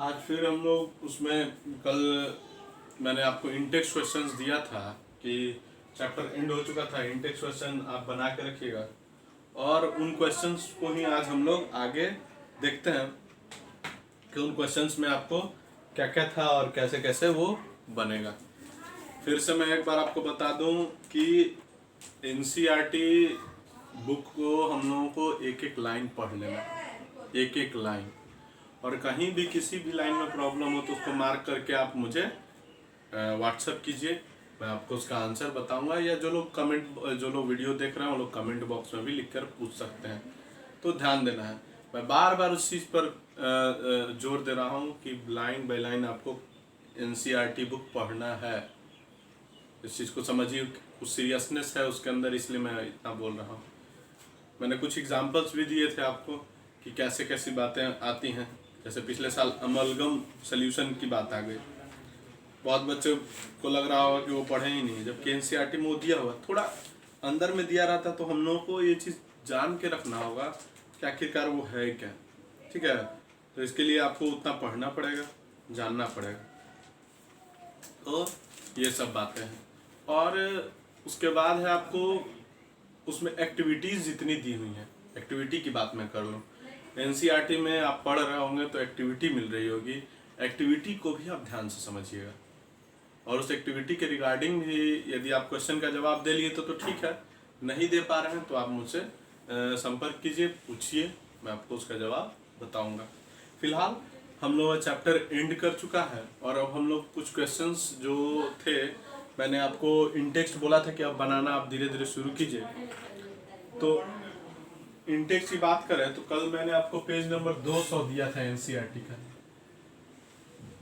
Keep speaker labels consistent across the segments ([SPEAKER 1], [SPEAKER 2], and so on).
[SPEAKER 1] आज फिर हम लोग उसमें कल मैंने आपको इंटेक्स क्वेश्चंस दिया था कि चैप्टर एंड हो चुका था। इंटेक्स क्वेश्चन आप बना के रखिएगा और उन क्वेश्चंस को ही आज हम लोग आगे देखते हैं कि उन क्वेश्चंस में आपको क्या क्या था और कैसे कैसे वो बनेगा। फिर से मैं एक बार आपको बता दूं कि एनसीईआरटी बुक को हम लोगों को एक एक लाइन पढ़ लेना, एक एक लाइन, और कहीं भी किसी भी लाइन में प्रॉब्लम हो तो उसको मार्क करके आप मुझे व्हाट्सएप कीजिए। मैं आपको उसका आंसर बताऊंगा, या जो लोग वीडियो देख रहे हैं वो लोग कमेंट बॉक्स में भी लिखकर पूछ सकते हैं। तो ध्यान देना है, मैं बार बार उस चीज़ पर जोर दे रहा हूँ कि लाइन बाय लाइन आपको एनसीईआरटी बुक पढ़ना है। इस चीज़ को समझिए, कुछ सीरियसनेस है उसके अंदर, इसलिए मैं इतना बोल रहा हूँ। मैंने कुछ एग्जाम्पल्स भी दिए थे आपको कि कैसे कैसी बातें आती हैं। जैसे पिछले साल अमलगम सोल्यूशन की बात आ गई, बहुत बच्चों को लग रहा होगा कि वो पढ़े ही नहीं, जबकि एनसीईआरटी में वो दिया हुआ थोड़ा अंदर में दिया रहता। तो हम लोगों को ये चीज़ जान के रखना होगा कि आखिरकार वो है क्या। ठीक है, तो इसके लिए आपको उतना पढ़ना पड़ेगा, जानना पड़ेगा। तो ये सब बातें हैं। और उसके बाद है आपको उसमें एक्टिविटीज़ जितनी दी हुई हैं, एक्टिविटी की बात मैं कर लूँ। एनसीईआरटी में आप पढ़ रहे होंगे तो एक्टिविटी मिल रही होगी, एक्टिविटी को भी आप ध्यान से समझिएगा। और उस एक्टिविटी के रिगार्डिंग भी यदि आप क्वेश्चन का जवाब दे लिए तो ठीक है, नहीं दे पा रहे हैं तो आप मुझसे संपर्क कीजिए, पूछिए, मैं आपको उसका जवाब बताऊंगा। फिलहाल हम लोग चैप्टर एंड कर चुका है और अब हम लोग कुछ क्वेश्चंस जो थे, मैंने आपको इंटेक्स्ट बोला था कि अब बनाना आप धीरे धीरे शुरू कीजिए। तो इंटेक्स्ट की बात करें तो कल मैंने आपको पेज नंबर 200 दिया था एनसीईआरटी का,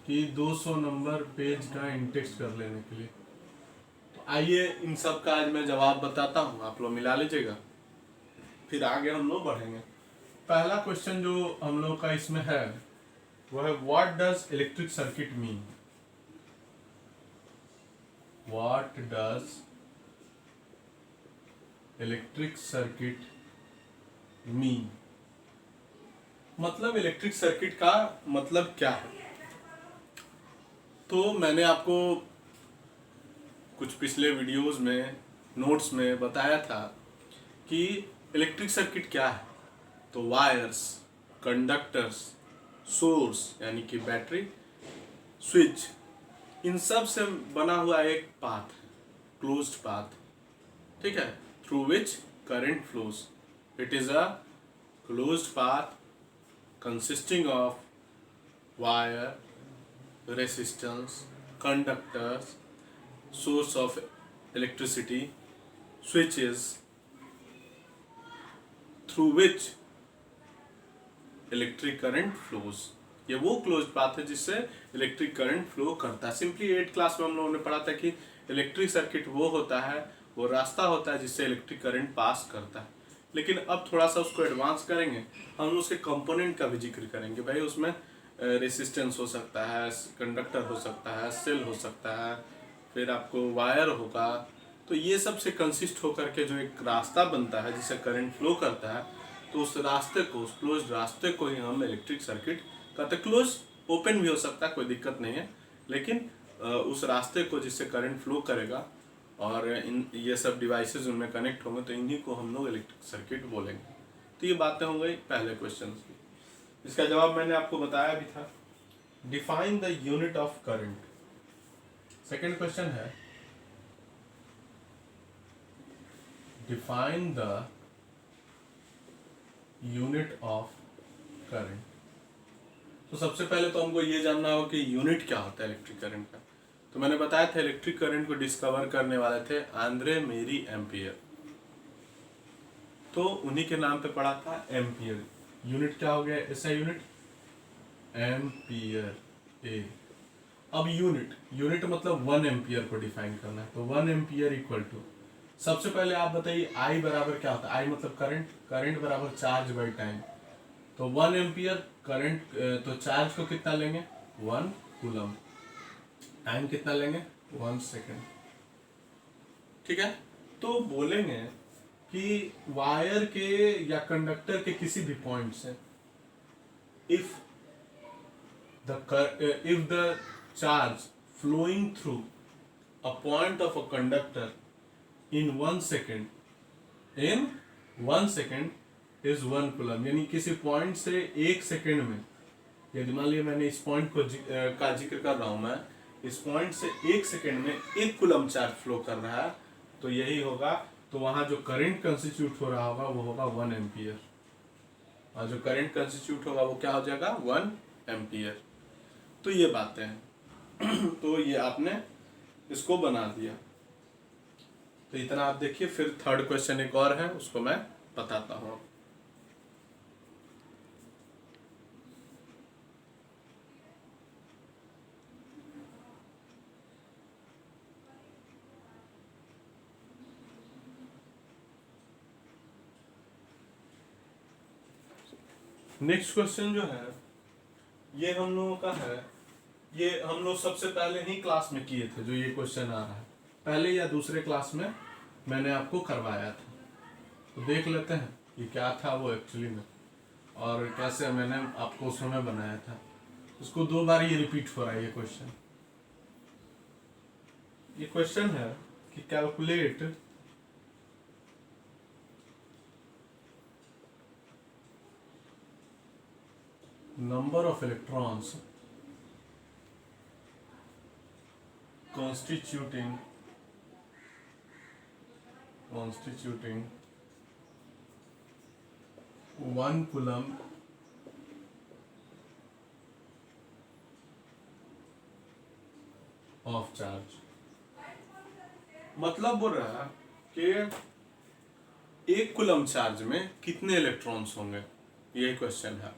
[SPEAKER 1] कि 200 नंबर पेज का इंटेक्स्ट कर लेने के लिए। तो आइए इन सब का आज मैं जवाब बताता हूँ, आप लोग मिला लीजिएगा, फिर आगे हम लोग बढ़ेंगे। पहला क्वेश्चन जो हम लोग का इसमें है वो है, what does electric circuit mean. What does electric circuit mean, मतलब इलेक्ट्रिक सर्किट का मतलब क्या है। तो मैंने आपको कुछ पिछले वीडियोस में, नोट्स में बताया था कि इलेक्ट्रिक सर्किट क्या है। तो वायर्स, कंडक्टर्स, सोर्स यानी कि बैटरी, स्विच, इन सब से बना हुआ एक पाथ है, क्लोज्ड पाथ। ठीक है, through which current flows. It is a closed path consisting of wire, resistance, conductors, source of electricity, switches, through which electric current flows. ये वो क्लोज पाथ है जिससे इलेक्ट्रिक करंट फ्लो करता है। Simply 8 class में हम लोगों ने पढ़ा था कि इलेक्ट्रिक सर्किट वो होता है, वो रास्ता होता है जिससे इलेक्ट्रिक करंट पास करता है। लेकिन अब थोड़ा सा उसको एडवांस करेंगे, हम उसके कंपोनेंट का भी जिक्र करेंगे। भाई उसमें रेसिस्टेंस हो सकता है, कंडक्टर हो सकता है, सेल हो सकता है, फिर आपको वायर होगा। तो ये सब से कंसिस्ट होकर के जो एक रास्ता बनता है जिससे करंट फ्लो करता है, तो उस रास्ते को, उस क्लोज रास्ते को ही हम इलेक्ट्रिक सर्किट कहते हैं। क्लोज ओपन भी हो सकता है, कोई दिक्कत नहीं है, लेकिन उस रास्ते को जिससे करंट फ्लो करेगा और इन ये सब डिवाइसेस उनमें कनेक्ट होंगे, तो इन्हीं को हम लोग इलेक्ट्रिक सर्किट बोलेंगे। तो ये बातें हो गई पहले क्वेश्चन की। इसका जवाब मैंने आपको बताया भी था, define the unit of current. Second question है, define the unit of current. तो सबसे पहले तो हमको ये जानना होगा कि यूनिट क्या होता है इलेक्ट्रिक करंट का। तो मैंने बताया था इलेक्ट्रिक करंट को डिस्कवर करने वाले थे आंद्रे मेरी एम्पियर, तो उन्हीं के नाम पे पढ़ा था एम्पियर। यूनिट क्या हो गया, ऐसा यूनिट एम्पियर ए। अब यूनिट मतलब 1 एम्पियर को डिफाइन करना है। तो 1 एम्पियर इक्वल टू, सबसे पहले आप बताइए आई बराबर क्या होता है। आई मतलब करंट, करंट बराबर चार्ज बाई टाइम। तो 1 एम्पियर करंट, तो चार्ज को कितना लेंगे 1 कूलम, टाइम कितना लेंगे 1 सेकेंड। ठीक है, तो बोलेंगे कि वायर के या कंडक्टर के किसी भी पॉइंट से if if the charge flowing through a point of a conductor in 1 second is 1 coulomb, यानी किसी पॉइंट से 1 सेकेंड में, यदि मान लिया मैंने इस पॉइंट को का जिक्र कर रहा हूं, मैं इस पॉइंट से 1 सेकेंड में 1 कूलम चार्ज फ्लो कर रहा है, तो यही होगा। तो वहां जो करंट कंस्टिट्यूट हो रहा होगा वो होगा 1 एम्पियर, और जो करंट कंस्टिट्यूट होगा वो क्या हो जाएगा 1 एम्पियर। तो ये बातें हैं। तो ये आपने इसको बना दिया। तो इतना आप देखिए, फिर थर्ड क्वेश्चन एक और है, उसको मैं बताता हूँ। नेक्स्ट क्वेश्चन जो है ये हम लोगों का है, ये हम लोग सबसे पहले ही क्लास में किए थे। जो ये क्वेश्चन आ रहा है पहले या दूसरे क्लास में मैंने आपको करवाया था, तो देख लेते हैं कि क्या था वो एक्चुअली में, और कैसे मैंने आपको उस समय बनाया था। उसको 2 बार ये रिपीट हो रहा है ये क्वेश्चन। ये क्वेश्चन है कि calculate number of electrons constituting 1 coulomb of charge। मतलब बोल रहा है कि 1 कूलम चार्ज में कितने इलेक्ट्रॉन्स होंगे, ये क्वेश्चन है।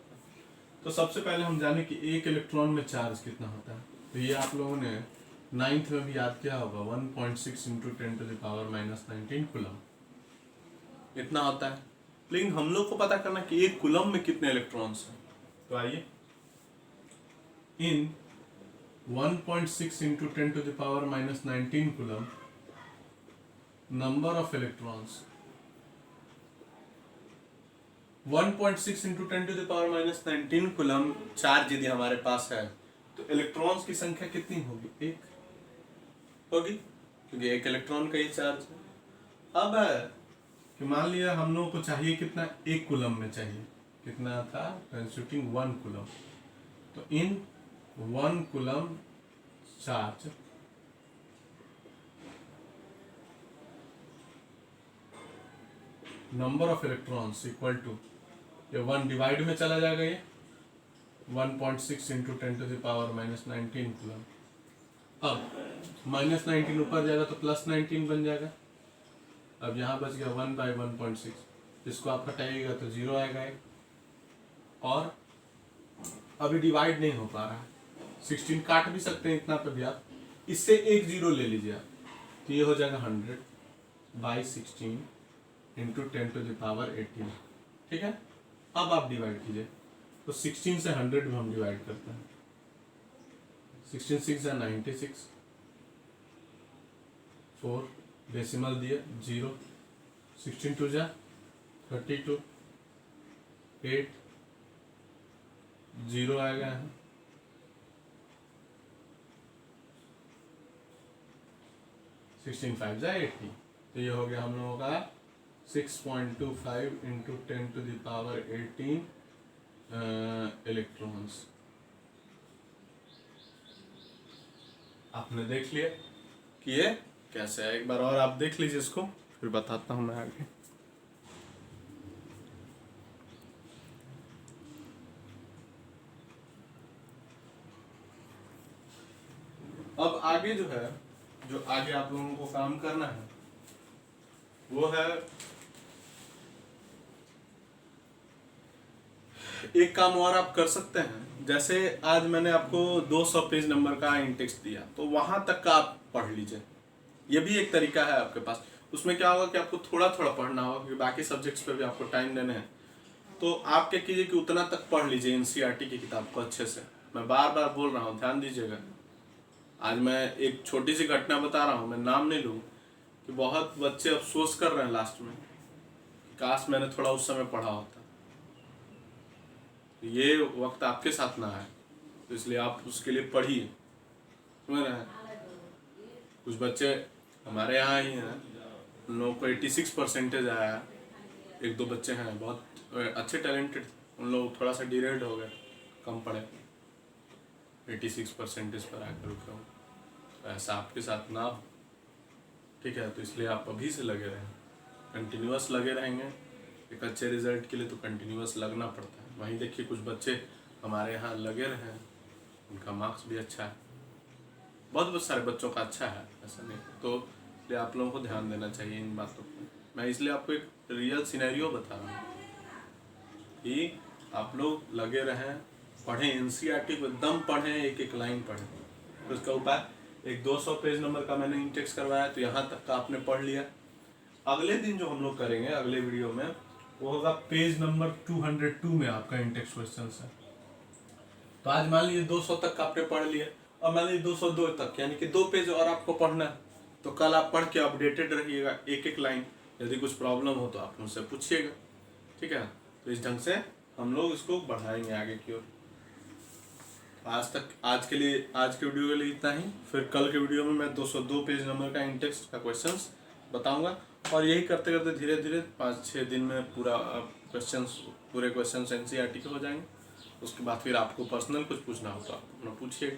[SPEAKER 1] तो सबसे पहले हम जाने कि 1 इलेक्ट्रॉन में चार्ज कितना होता है। तो ये आप लोगों ने 9th में भी याद किया होगा, 1.6 × 10⁻⁻19 कूलम इतना होता है। लेकिन हम लोग को पता करना कि 1 कूलम में कितने इलेक्ट्रॉन्स हैं। तो आइए, इन 1.6 × 10⁻⁻19 coulomb number of electrons, 1.6 × 10⁻⁻19 coulomb charge यदि हमारे पास है, तो इलेक्ट्रॉन्स की संख्या कितनी होगी, 1 होगी, क्योंकि 1 इलेक्ट्रॉन का ही चार्ज है। अब है कि मान लिया हम लोगों को चाहिए कितना, 1 कूलम में चाहिए कितना था, कंस्टिट्यूटिंग 1 कूलम। तो in 1 coulomb charge number of electrons equal to, ये 1 डिवाइड में चला जाएगा, ये 1.6 × 10⁻⁻19 कूलम। अब -19 ऊपर जाएगा तो +19 बन जाएगा। अब यहाँ बच गया 1/1.6, इसको आप हटाइएगा तो 0 आएगा। और अभी डिवाइड नहीं हो पा रहा है, 16 काट भी सकते हैं इतना पे भी आप, इससे एक 0 ले लीजिए आप, तो ये हो जाएगा 100/16 × 10⁻18। ठीक है। अब आप डिवाइड कीजिए, तो 16 से 100 में हम डिवाइड करते हैं, 16 6 या 96, 4 डेसिमल दिए 0, 16 2 जा 32, 8 0 आएगा यहाँ, 16 5 जा 80। तो ये हो गया हम लोगों का 6.25 × 10⁻18 इलेक्ट्रॉन्स। आपने देख लिया कि ये कैसे है। एक बार और आप देख लीजिए इसको, फिर बताता हूं मैं आगे। अब आगे जो है, जो आगे आप लोगों को काम करना है वो है, एक काम और आप कर सकते हैं। जैसे आज मैंने आपको 200 पेज नंबर का इंडेक्स दिया, तो वहां तक का आप पढ़ लीजिए, ये भी एक तरीका है आपके पास। उसमें क्या होगा कि आपको थोड़ा थोड़ा पढ़ना होगा, क्योंकि बाकी सब्जेक्ट्स पे भी आपको टाइम देने हैं। तो आप क्या कीजिए कि उतना तक पढ़ लीजिए एनसीईआरटी की किताब को अच्छे से। मैं बार बार बोल रहा हूँ, ध्यान दीजिएगा। आज मैं एक छोटी सी घटना बता रहा हूँ, मैं नाम नहीं लूँ, कि बहुत बच्चे अफसोस कर रहे हैं लास्ट में, काश मैंने थोड़ा उस समय पढ़ा होता। ये वक्त आपके साथ ना आए, तो इसलिए आप उसके लिए पढ़िए, समझ रहे हैं। कुछ बच्चे हमारे यहाँ ही हैं, उन लोगों को 86% आया। एक दो बच्चे हैं बहुत अच्छे टैलेंटेड, उन लोग थोड़ा सा डिरेल्ड हो गए, कम पढ़े, 86% पर आकर रुके हूँ। ऐसा आपके साथ ना हो, ठीक है। तो इसलिए आप अभी से लगे रहें, कंटिन्यूअस लगे रहेंगे। एक अच्छे रिजल्ट के लिए तो कंटिन्यूअस लगना पड़ता है। वहीं देखिए कुछ बच्चे हमारे यहाँ लगे रहे, उनका मार्क्स भी अच्छा है, बहुत सारे बच्चों का अच्छा है, ऐसा नहीं। तो इसलिए आप लोगों को ध्यान देना चाहिए इन बातों पर। मैं इसलिए आपको एक रियल सिनेरियो बता रहा हूँ कि आप लोग लगे रहें, पढ़ें, एनसीईआरटी को एकदम पढ़ें, एक एक लाइन पढ़ें। तो उसका उपाय, एक 200 पेज नंबर का मैंने इंटेक्स करवाया, तो यहाँ तक का आपने पढ़ लिया। अगले दिन जो हम लोग करेंगे अगले वीडियो में, वो होगा पेज नंबर 202 में आपका इंटेक्स क्वेश्चन है। तो आज मान लीजिए 200 तक का आपने पढ़ लिया, और मान लीजिए 202 तक, यानी कि 2 पेज और आपको पढ़ना है। तो कल आप पढ़ के अपडेटेड रहिएगा, एक एक लाइन। यदि कुछ प्रॉब्लम हो तो आप मुझसे पूछिएगा, ठीक है। तो इस ढंग से हम लोग इसको बढ़ाएंगे आगे की ओर। आज के वीडियो के लिए इतना ही। फिर कल के वीडियो में मैं 202 पेज नंबर का इंटेक्स का क्वेश्चंस बताऊंगा, और यही करते करते धीरे धीरे 5-6 दिन में पूरे क्वेश्चंस एनसीईआरटी के हो जाएंगे। उसके बाद फिर आपको पर्सनल कुछ पूछना हो तो आप अपना पूछिएगा।